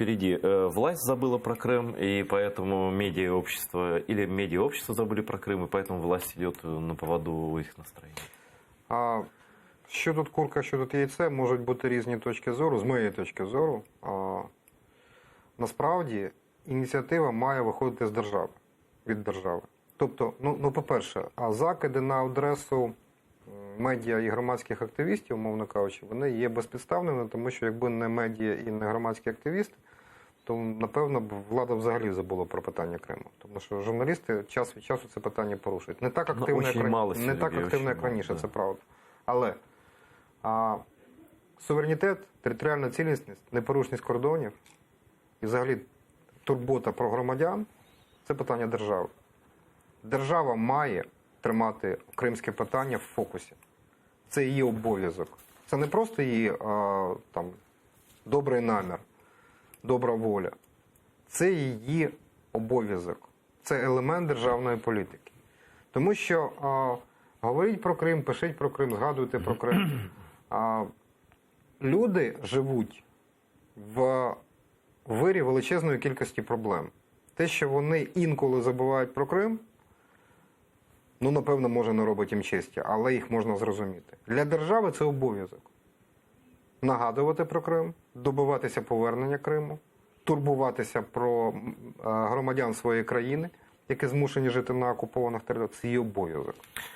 впереди. Власть забыла про Крым, и поэтому медиа-общество, или медиа-общество забыли про Крым, и поэтому власть идет на поводу у их настроений. Що тут курка, що тут яйце, можуть бути різні точки зору, з моєї точки зору. Насправді, ініціатива має виходити з держави, від держави. Тобто, по-перше, закиди на адресу медіа і громадських активістів, умовно кажучи, вони є безпідставними, тому що якби не медіа і не громадські активісти, то, напевно, б влада взагалі забула про питання Криму. Тому що журналісти час від часу це питання порушують. Не так активно, як раніше, це правда. Але суверенітет, територіальна цілісність, непорушність кордонів і взагалі турбота про громадян – це питання держави. Держава має тримати кримське питання в фокусі. Це її обов'язок. Це не просто її добрий намір, добра воля. Це її обов'язок. Це елемент державної політики. Тому що говоріть про Крим, пишіть про Крим, згадуйте про Крим. Люди живуть в вирі величезної кількості проблем. Те, що вони інколи забувають про Крим, напевно, може не робить їм честі, але їх можна зрозуміти. Для держави це обов'язок. Нагадувати про Крим, добиватися повернення Криму, турбуватися про громадян своєї країни, які змушені жити на окупованих територіях. Це її обов'язок.